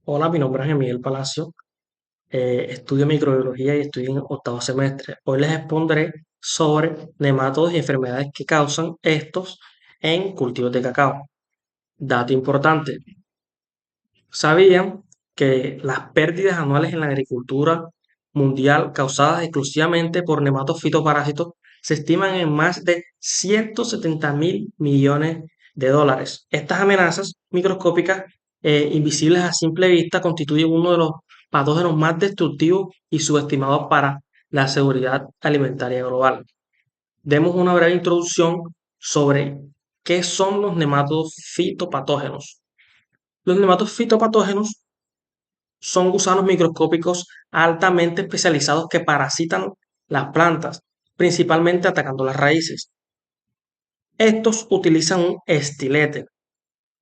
Hola, mi nombre es Miguel Palacio, estudio microbiología y estoy en octavo semestre. Hoy les expondré sobre nematodos y enfermedades que causan estos en cultivos de cacao. Dato importante, ¿sabían que las pérdidas anuales en la agricultura mundial causadas exclusivamente por nematodos fitoparásitos se estiman en más de 170.000 millones de dólares? Estas amenazas microscópicas, invisibles a simple vista, constituyen uno de los patógenos más destructivos y subestimados para la seguridad alimentaria global. Demos una breve introducción sobre qué son los nematodos fitopatógenos. Los nematodos fitopatógenos son gusanos microscópicos altamente especializados que parasitan las plantas, principalmente atacando las raíces. Estos utilizan un estilete,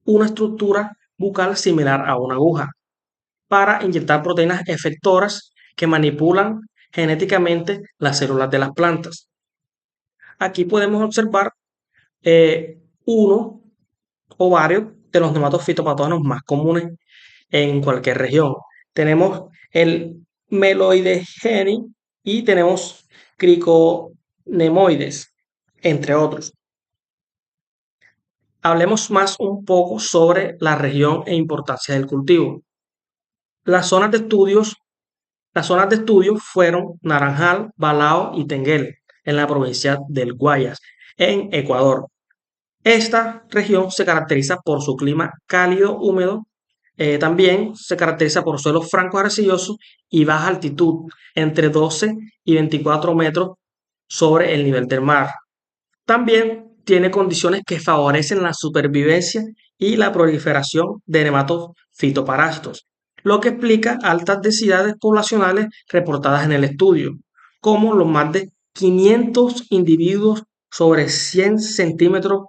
una estructura bucal similar a una aguja, para inyectar proteínas efectoras que manipulan genéticamente las células de las plantas. Aquí podemos observar uno o varios de los nematodos fitopatógenos más comunes en cualquier región. Tenemos el meloidegeni y tenemos criconemoides, entre otros. Hablemos más un poco sobre la región e importancia del cultivo. Las zonas de estudios, las zonas de estudio fueron Naranjal, Balao y Tenguel, en la provincia del Guayas, en Ecuador. Esta región se caracteriza por su clima cálido, húmedo. También se caracteriza por suelos francos arcillosos y baja altitud, entre 12 y 24 metros sobre el nivel del mar. También tiene condiciones que favorecen la supervivencia y la proliferación de nematodos fitoparásitos, lo que explica altas densidades poblacionales reportadas en el estudio, como los más de 500 individuos sobre 100 centímetros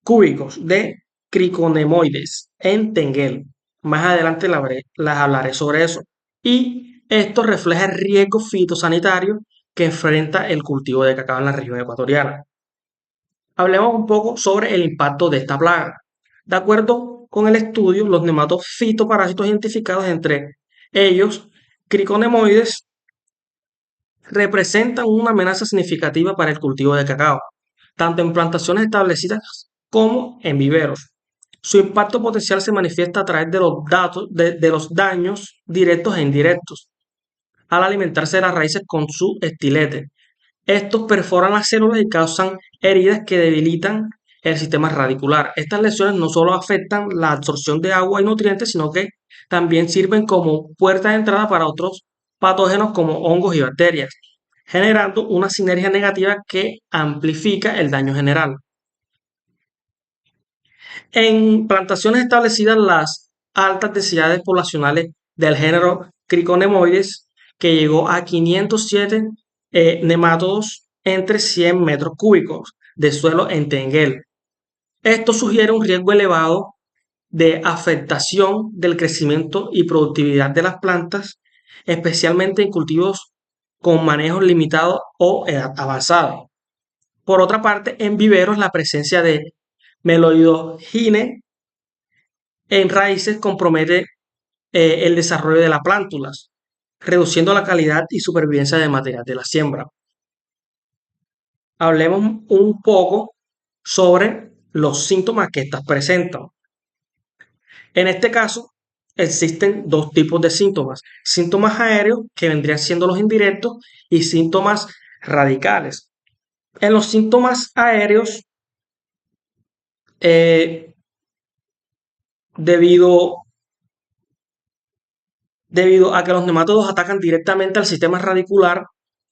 cúbicos de criconemoides en Tenguel. Más adelante les hablaré sobre eso. Y esto refleja el riesgo fitosanitario que enfrenta el cultivo de cacao en la región ecuatoriana. Hablemos un poco sobre el impacto de esta plaga. De acuerdo con el estudio, los nematodos fitoparásitos identificados, entre ellos criconemoides, representan una amenaza significativa para el cultivo de cacao, tanto en plantaciones establecidas como en viveros. Su impacto potencial se manifiesta a través de los daños directos e indirectos al alimentarse de las raíces con su estilete. Estos perforan las células y causan heridas que debilitan el sistema radicular. Estas lesiones no solo afectan la absorción de agua y nutrientes, sino que también sirven como puerta de entrada para otros patógenos como hongos y bacterias, generando una sinergia negativa que amplifica el daño general. En plantaciones establecidas, las altas densidades poblacionales del género Criconemoides, que llegó a 507 nemátodos entre 100 metros cúbicos de suelo en Tenguel. Esto sugiere un riesgo elevado de afectación del crecimiento y productividad de las plantas, especialmente en cultivos con manejos limitados o edad avanzada. Por otra parte, en viveros, la presencia de meloidogine en raíces compromete el desarrollo de las plántulas, reduciendo la calidad y supervivencia del material de la siembra. Hablemos un poco sobre los síntomas que estas presentan. En este caso, existen dos tipos de síntomas: síntomas aéreos, que vendrían siendo los indirectos, y síntomas radicales. En los síntomas aéreos, eh, debido Debido a que los nematodos atacan directamente al sistema radicular,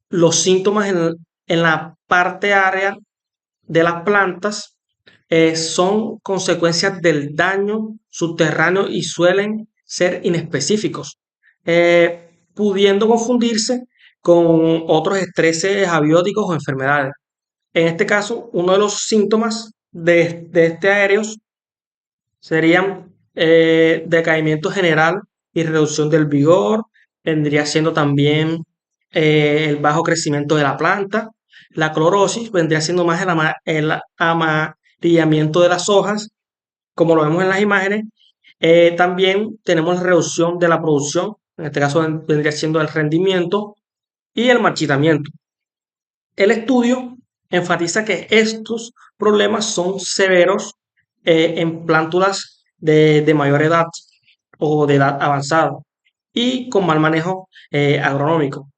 los síntomas en la parte área de las plantas son consecuencias del daño subterráneo y suelen ser inespecíficos, pudiendo confundirse con otros estreses abióticos o enfermedades. En este caso, uno de los síntomas de este aéreo serían decaimiento general y reducción del vigor. Vendría siendo también el bajo crecimiento de la planta. La clorosis vendría siendo más el amarillamiento de las hojas, como lo vemos en las imágenes. También tenemos la reducción de la producción, en este caso vendría siendo el rendimiento y el marchitamiento. El estudio enfatiza que estos problemas son severos en plántulas de mayor edad o de edad avanzada y con mal manejo agronómico.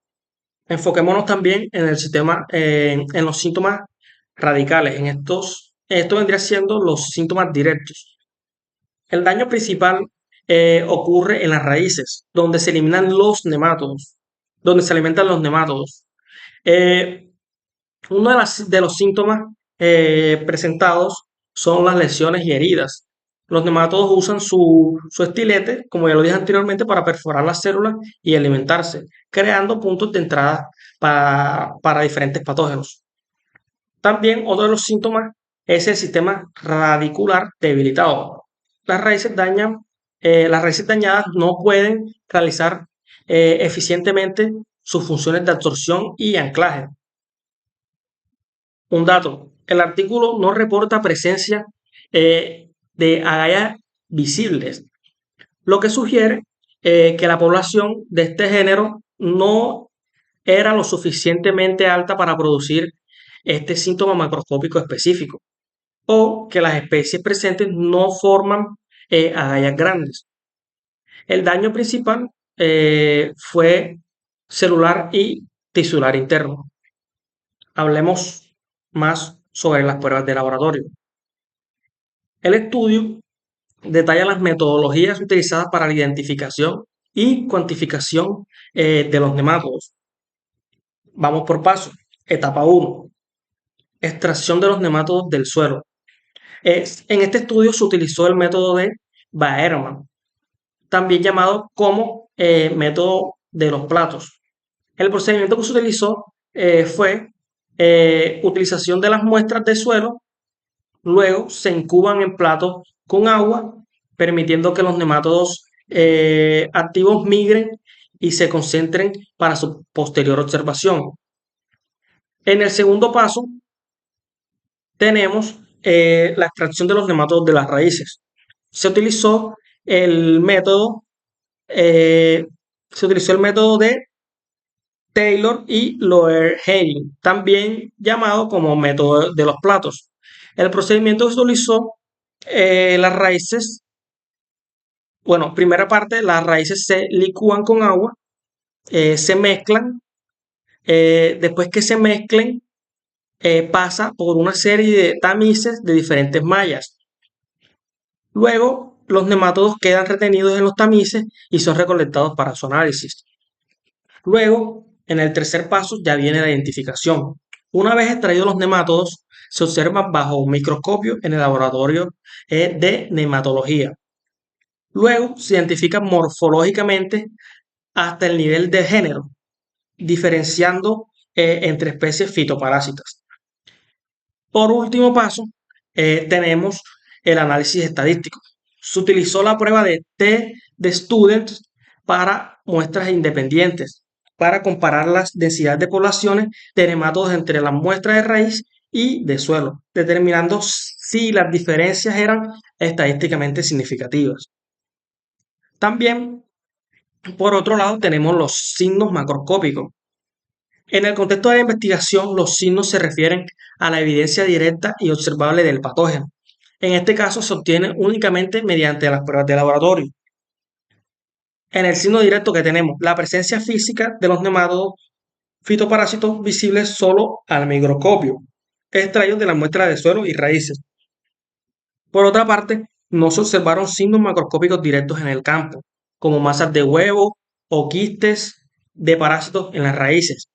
Enfoquémonos también en el sistema, en los síntomas radicales. Esto vendría siendo los síntomas directos. El daño principal ocurre en las raíces, donde se eliminan los nemátodos, donde se alimentan los nemátodos. Eh, Uno de los síntomas presentados son las lesiones y heridas. Los nematodos usan su estilete, como ya lo dije anteriormente, para perforar las células y alimentarse, creando puntos de entrada para diferentes patógenos. También otro de los síntomas es el sistema radicular debilitado. Las raíces dañadas no pueden realizar eficientemente sus funciones de absorción y anclaje. Un dato, el artículo no reporta presencia de agallas visibles, lo que sugiere que la población de este género no era lo suficientemente alta para producir este síntoma macroscópico específico, o que las especies presentes no forman agallas grandes. El daño principal fue celular y tisular interno. Hablemos más sobre las pruebas de laboratorio. El estudio detalla las metodologías utilizadas para la identificación y cuantificación de los nemátodos. Vamos por paso. Etapa 1. Extracción de los nemátodos del suelo. En este estudio se utilizó el método de Baerman, también llamado como método de los platos. El procedimiento que se utilizó fue utilización de las muestras de suelo. Luego se incuban en platos con agua, permitiendo que los nemátodos activos migren y se concentren para su posterior observación. En el segundo paso tenemos la extracción de los nemátodos de las raíces. Se utilizó el método, eh, se utilizó el método de Taylor y Loehr-Heiring, también llamado como método de los platos. El procedimiento que se utilizó las raíces, bueno, primera parte, las raíces se licúan con agua, se mezclan, después que se mezclen, pasa por una serie de tamices de diferentes mallas. Luego, los nemátodos quedan retenidos en los tamices y son recolectados para su análisis. Luego, en el tercer paso ya viene la identificación. Una vez extraídos los nemátodos, se observan bajo un microscopio en el laboratorio de nematología. Luego se identifican morfológicamente hasta el nivel de género, diferenciando entre especies fitoparásitas. Por último paso, tenemos el análisis estadístico. Se utilizó la prueba de T de Students para muestras independientes, para comparar las densidades de poblaciones de nematodos entre las muestras de raíz y de suelo, determinando si las diferencias eran estadísticamente significativas. También, por otro lado, tenemos los signos macroscópicos. En el contexto de la investigación, los signos se refieren a la evidencia directa y observable del patógeno. En este caso, se obtiene únicamente mediante las pruebas de laboratorio. En el signo directo que tenemos la presencia física de los nemátodos fitoparásitos visibles solo al microscopio, extraídos de la muestra de suelo y raíces. Por otra parte, no se observaron signos macroscópicos directos en el campo, como masas de huevo o quistes de parásitos en las raíces.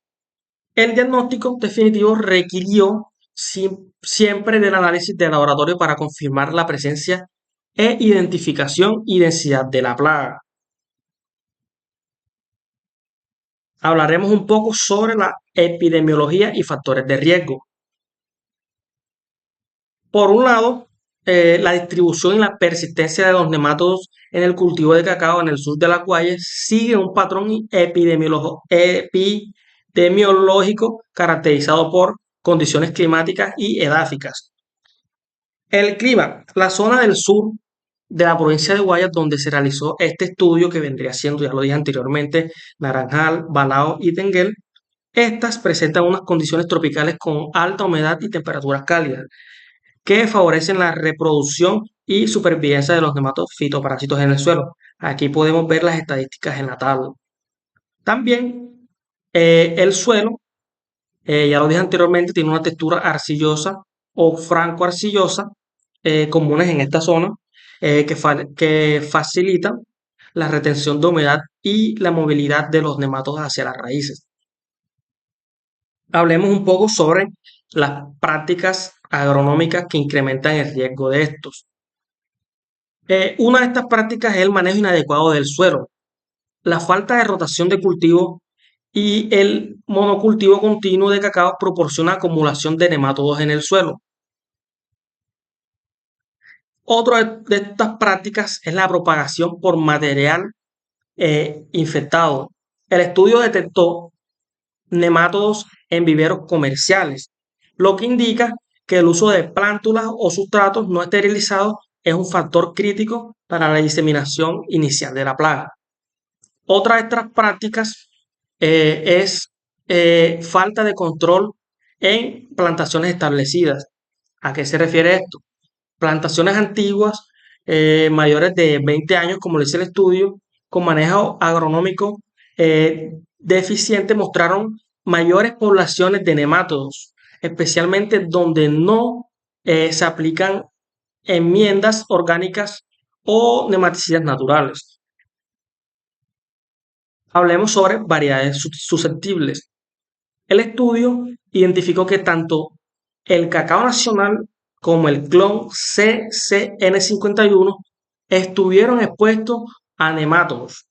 El diagnóstico definitivo requirió siempre del análisis de laboratorio para confirmar la presencia e identificación y densidad de la plaga. Hablaremos un poco sobre la epidemiología y factores de riesgo. Por un lado, la distribución y la persistencia de los nemátodos en el cultivo de cacao en el sur de la Guayas sigue un patrón epidemiológico caracterizado por condiciones climáticas y edáficas. El clima, la zona del sur de la provincia de Guayas, donde se realizó este estudio que vendría siendo, ya lo dije anteriormente, Naranjal, Balao y Tenguel. Estas presentan unas condiciones tropicales con alta humedad y temperaturas cálidas, que favorecen la reproducción y supervivencia de los nematodos fitoparásitos en el suelo. Aquí podemos ver las estadísticas en la tabla. También el suelo, ya lo dije anteriormente, tiene una textura arcillosa o franco-arcillosa, comunes en esta zona, que facilitan la retención de humedad y la movilidad de los nematodos hacia las raíces. Hablemos un poco sobre las prácticas agronómicas que incrementan el riesgo de estos. Una de estas prácticas es el manejo inadecuado del suelo, la falta de rotación de cultivo y el monocultivo continuo de cacao proporciona acumulación de nematodos en el suelo. Otra de estas prácticas es la propagación por material infectado. El estudio detectó nematodos en viveros comerciales, lo que indica que el uso de plántulas o sustratos no esterilizados es un factor crítico para la diseminación inicial de la plaga. Otra de estas prácticas es falta de control en plantaciones establecidas. ¿A qué se refiere esto? Plantaciones antiguas, mayores de 20 años, como lo dice el estudio, con manejo agronómico deficiente, mostraron mayores poblaciones de nemátodos, especialmente donde no se aplican enmiendas orgánicas o nematicidas naturales. Hablemos sobre variedades susceptibles. El estudio identificó que tanto el cacao nacional como el clon CCN51 estuvieron expuestos a nemátodos,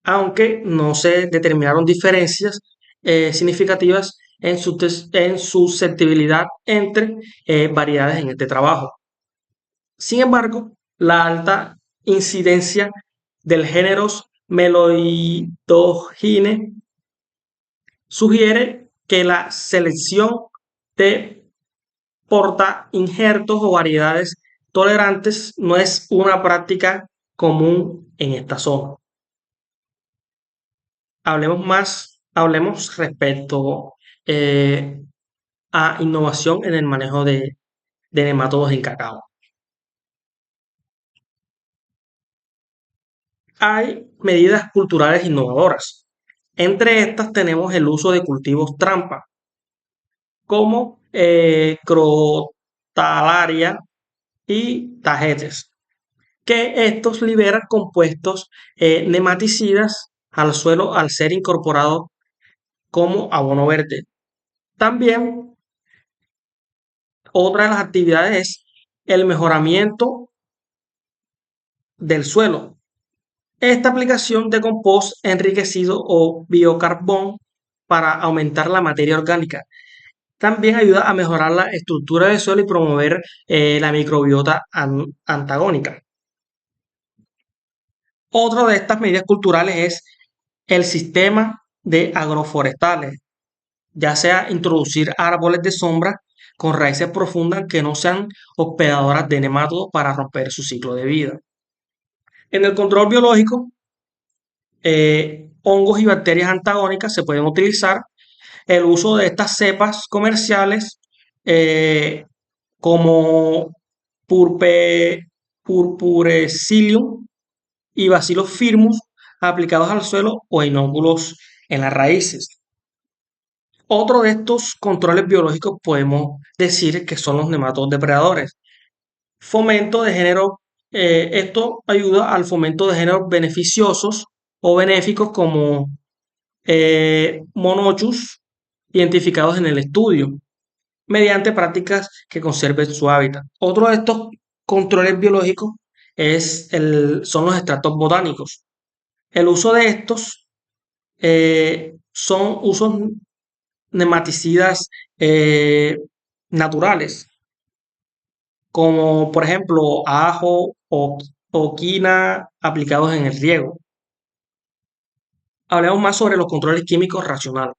aunque no se determinaron diferencias significativas en susceptibilidad entre variedades en este trabajo. Sin embargo, la alta incidencia del género Meloidogine sugiere que la selección de porta injertos o variedades tolerantes no es una práctica común en esta zona. Hablemos respecto a innovación en el manejo de nematodos en cacao. Hay medidas culturales innovadoras. Entre estas tenemos el uso de cultivos trampa, como crotalaria y tagetes, que estos liberan compuestos nematicidas al suelo al ser incorporados como abono verde. También otra de las actividades es el mejoramiento del suelo. Esta aplicación de compost enriquecido o biocarbón para aumentar la materia orgánica. También ayuda a mejorar la estructura del suelo y promover la microbiota antagónica. Otra de estas medidas culturales es el sistema de agroforestales, ya sea introducir árboles de sombra con raíces profundas que no sean hospedadoras de nematodos para romper su ciclo de vida. En el control biológico, hongos y bacterias antagónicas se pueden utilizar. El uso de estas cepas comerciales como Purpurecilium y Bacillus firmus aplicados al suelo o inóculos en las raíces. Otro de estos controles biológicos podemos decir que son los nematodos depredadores. Fomento de género, esto ayuda al fomento de géneros beneficiosos o benéficos como Monochus identificados en el estudio mediante prácticas que conserven su hábitat. Otro de estos controles biológicos son los extractos botánicos. El uso de estos son usos nematicidas naturales, como por ejemplo ajo o quina aplicados en el riego. Hablemos más sobre los controles químicos racionales.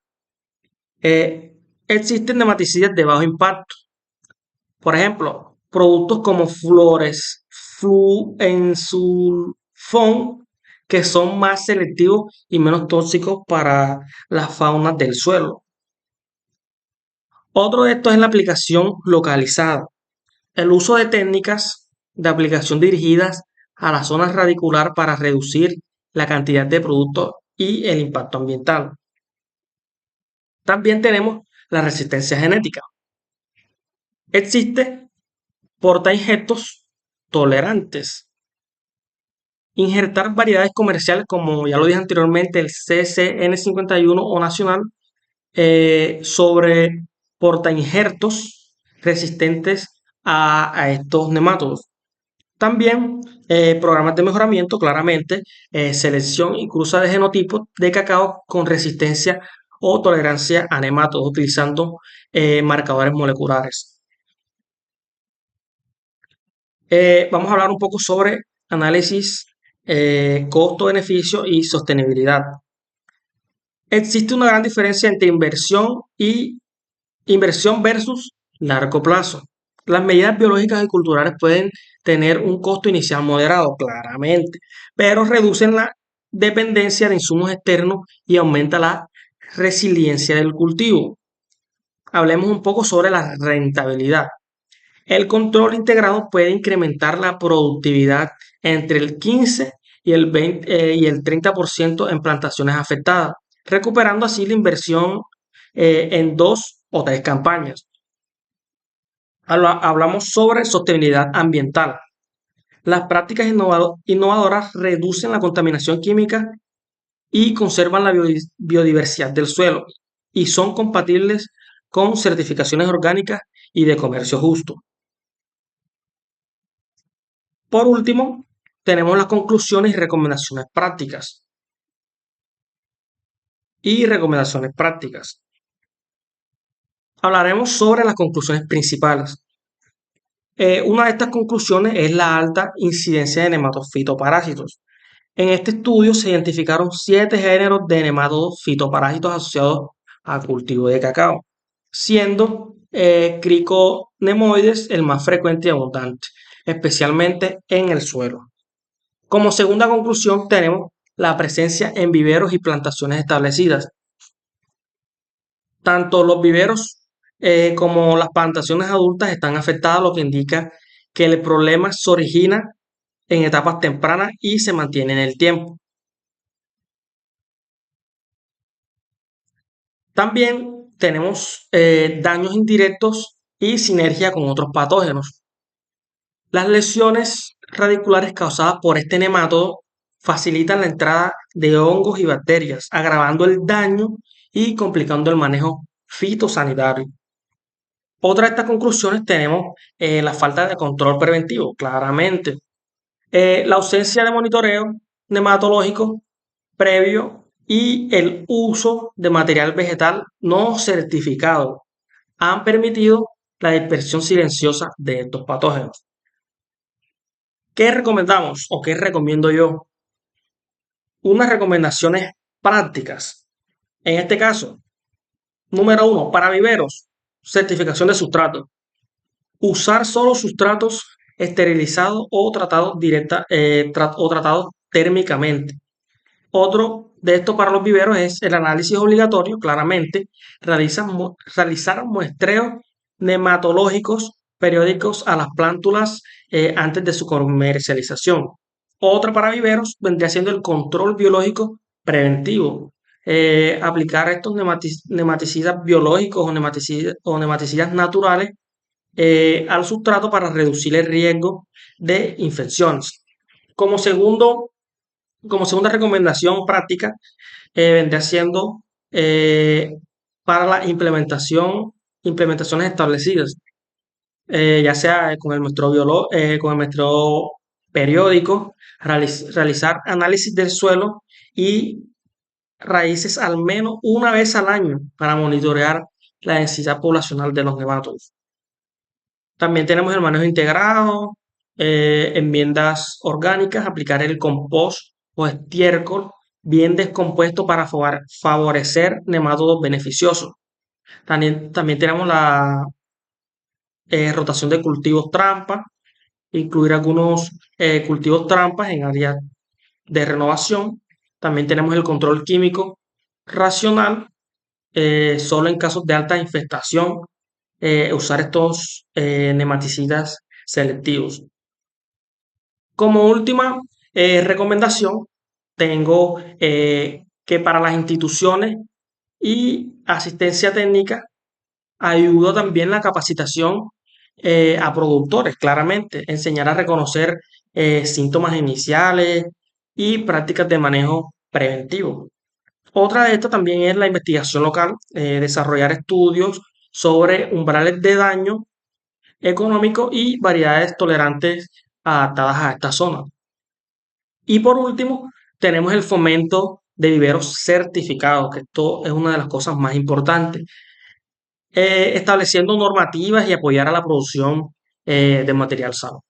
Existen nematicidas de bajo impacto. Por ejemplo, productos como en sulfón, que son más selectivos y menos tóxicos para la fauna del suelo. Otro de estos es la aplicación localizada. El uso de técnicas de aplicación dirigidas a la zona radicular para reducir la cantidad de productos y el impacto ambiental. También tenemos la resistencia genética. Existe portainjertos tolerantes. Injertar variedades comerciales, como ya lo dije anteriormente, el CCN51 o nacional, sobre portainjertos resistentes a estos nemátodos. También programas de mejoramiento, claramente, selección y cruza de genotipos de cacao con resistencia o tolerancia a nemátodos utilizando marcadores moleculares. Vamos a hablar un poco sobre análisis costo-beneficio y sostenibilidad. Existe una gran diferencia entre inversión versus largo plazo. Las medidas biológicas y culturales pueden tener un costo inicial moderado, claramente, pero reducen la dependencia de insumos externos y aumenta la resiliencia del cultivo. Hablemos un poco sobre la rentabilidad. El control integrado puede incrementar la productividad entre el 15 y el 20, y el 30% en plantaciones afectadas, recuperando así la inversión en 2 o 3 campañas. Hablamos sobre sostenibilidad ambiental. Las prácticas innovadoras reducen la contaminación química y conservan la biodiversidad del suelo y son compatibles con certificaciones orgánicas y de comercio justo. Por último, tenemos las conclusiones y recomendaciones prácticas. Hablaremos sobre las conclusiones principales. Una de estas conclusiones es la alta incidencia de nematodos fitoparásitos. En este estudio se identificaron 7 géneros de nematodos fitoparásitos asociados al cultivo de cacao, siendo Criconemoides el más frecuente y abundante, especialmente en el suelo. Como segunda conclusión tenemos la presencia en viveros y plantaciones establecidas. Tanto los viveros como las plantaciones adultas están afectadas, lo que indica que el problema se origina en etapas tempranas y se mantiene en el tiempo. También tenemos daños indirectos y sinergia con otros patógenos. Las lesiones radiculares causadas por este nematodo facilitan la entrada de hongos y bacterias, agravando el daño y complicando el manejo fitosanitario. Otra de estas conclusiones tenemos la falta de control preventivo, claramente. La ausencia de monitoreo nematológico previo y el uso de material vegetal no certificado han permitido la dispersión silenciosa de estos patógenos. ¿Qué recomendamos o qué recomiendo yo? Unas recomendaciones prácticas. En este caso, número 1, para viveros, certificación de sustrato. Usar solo sustratos esterilizados o tratados térmicamente. Otro de estos para los viveros es el análisis obligatorio, claramente, realizar muestreos nematológicos periódicos a las plántulas antes de su comercialización. Otra para viveros vendría siendo el control biológico preventivo. Aplicar estos nematicidas biológicos o nematicidas naturales al sustrato para reducir el riesgo de infecciones. Como segundo como segunda recomendación práctica, vendría siendo para la implementaciones establecidas, ya sea con el muestreo periódico, realizar análisis del suelo y raíces al menos una vez al año para monitorear la densidad poblacional de los nematodos. También tenemos el manejo integrado, enmiendas orgánicas, aplicar el compost o estiércol bien descompuesto para favorecer nematodos beneficiosos. También tenemos la rotación de cultivos trampa, incluir algunos cultivos trampas en áreas de renovación. También tenemos el control químico racional, solo en casos de alta infestación, usar estos nematicidas selectivos. Como última recomendación, tengo que para las instituciones y asistencia técnica ayuda también la capacitación a productores, claramente, enseñar a reconocer síntomas iniciales y prácticas de manejo preventivo. Otra de estas también es la investigación local, desarrollar estudios sobre umbrales de daño económico y variedades tolerantes adaptadas a esta zona. Y por último, tenemos el fomento de viveros certificados, que esto es una de las cosas más importantes, estableciendo normativas y apoyar a la producción de material sano.